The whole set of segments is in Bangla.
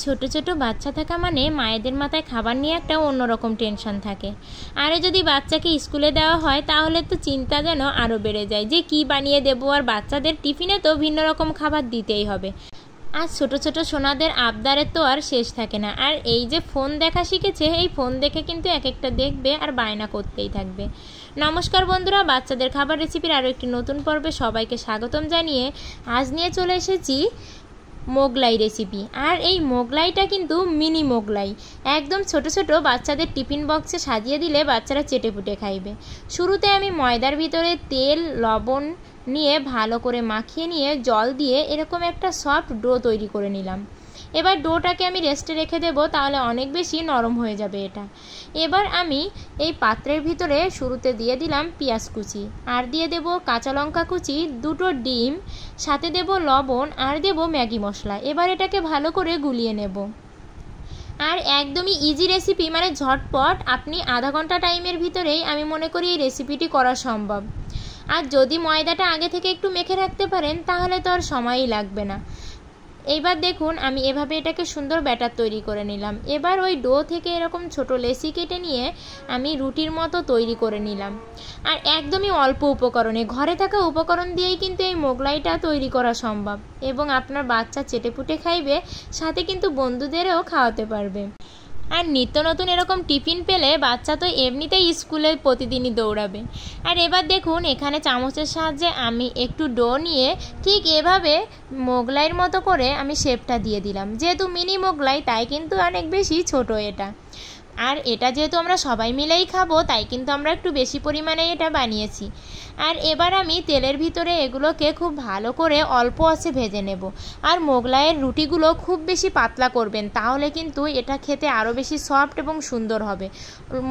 ছোট ছোট বাচ্চা থাকা মানে মায়েদের মাথায় খাবার নিয়ে একটা অন্যরকম টেনশন থাকে। আরে যদি বাচ্চাকে স্কুলে দেওয়া হয় তাহলে তো চিন্তা যেন আরও বেড়ে যায় যে কি বানিয়ে দেবো, আর বাচ্চাদের টিফিনে তো ভিন্ন রকম খাবার দিতেই হবে। আর ছোট ছোট সোনাদের আবদারের তো আর শেষ থাকে না। আর এই যে ফোন দেখা শিখেছে, এই ফোন দেখে কিন্তু এক একটা দেখবে আর বায়না করতেই থাকবে। নমস্কার বন্ধুরা, বাচ্চাদের খাবার রেসিপির আরও একটি নতুন পর্বে সবাইকে স্বাগতম জানিয়ে আজ নিয়ে চলে এসেছি মোগলাই রেসিপি। আর এই মোগলাইটা কিন্তু মিনি মোগলাই, একদম ছোট ছোট বাচ্চাদের টিফিন বক্সে সাজিয়ে দিলে বাচ্চারা চেটেপুটে খাইবে। শুরুতে আমি ময়দার ভিতরে তেল লবণ নিয়ে ভালো করে মাখিয়ে নিয়ে জল দিয়ে এরকম একটা সফট ডো তৈরি করে নিলাম। এবার ডোটাকে আমি রেস্টে রেখে দেব, তাহলে অনেক বেশি নরম হয়ে যাবে এটা। এবার আমি এই পাত্রের ভিতরে শুরুতে দিয়ে দিলাম পেঁয়াজ কুচি, আর দিয়ে দেব কাঁচা লঙ্কা কুচি, দুটো ডিম, সাথে দেব লবণ আর দেব ম্যাগি মশলা। এবার এটাকে ভালো করে গুলিয়ে নেব। আর একদমই ইজি রেসিপি, মানে ঝটপট, আপনি আধা ঘন্টা টাইমের ভিতরেই আমি মনে করি এই রেসিপিটি করা সম্ভব। আর যদি ময়দাটা আগে থেকে একটু মেখে রাখতে পারেন তাহলে তো আর সময়ই লাগবে না। এইবার দেখুন আমি এভাবে এটাকে সুন্দর ব্যাটার তৈরি করে নিলাম। এবার ওই ডো থেকে এরকম ছোট লেচি কেটে নিয়ে আমি রুটির মতো তৈরি করে নিলাম। আর একদমই অল্প উপকরণে, ঘরে থাকা উপকরণ দিয়েই কিন্তু এই মোগলাইটা তৈরি করা সম্ভব, এবং আপনার বাচ্চা চেটেপুটে খাইবে, সাথে কিন্তু বন্ধুদেরও খাওয়াতে পারবে। আর নিত্য নতুন এরকম টিফিন পেলে বাচ্চা তো এমনিতেই স্কুলে প্রতিদিনই দৌড়াবে। আর এবার দেখুন এখানে চামচের সাহায্যে আমি একটু ডো নিয়ে ঠিক এভাবে মোগলাইয়ের মতো করে আমি শেপটা দিয়ে দিলাম। যেহেতু মিনি মোগলাই তাই কিন্তু অনেক বেশি ছোট এটা। আর এটা যেহেতু আমরা সবাই মিলেই খাবো তাই কিন্তু আমরা একটু বেশি পরিমাণে এটা বানিয়েছি। আর এবার আমি তেলের ভিতরে এগুলোকে খুব ভালো করে অল্প আঁচে ভেজে নেব। আর মোগলাইয়ের রুটিগুলো খুব বেশি পাতলা করবেন, তাহলে কিন্তু এটা খেতে আরও বেশি সফট এবং সুন্দর হবে।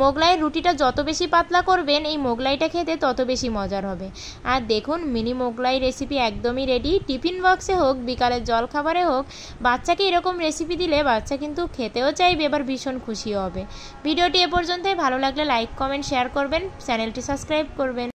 মোগলাইয়ের রুটিটা যত বেশি পাতলা করবেন এই মোগলাইটা খেতে তত বেশি মজার হবে। আর দেখুন মিনি মোগলাই রেসিপি একদমই রেডি। টিফিন বক্সে হোক, বিকালের জলখাবারে হোক, বাচ্চাকে এরকম রেসিপি দিলে বাচ্চা কিন্তু খেতেও চাইবে, এবার ভীষণ খুশি হবে। ভিডিওটি এ পর্যন্তই। ভালো লাগলে লাইক কমেন্ট শেয়ার করবেন, চ্যানেলটি সাবস্ক্রাইব করবেন।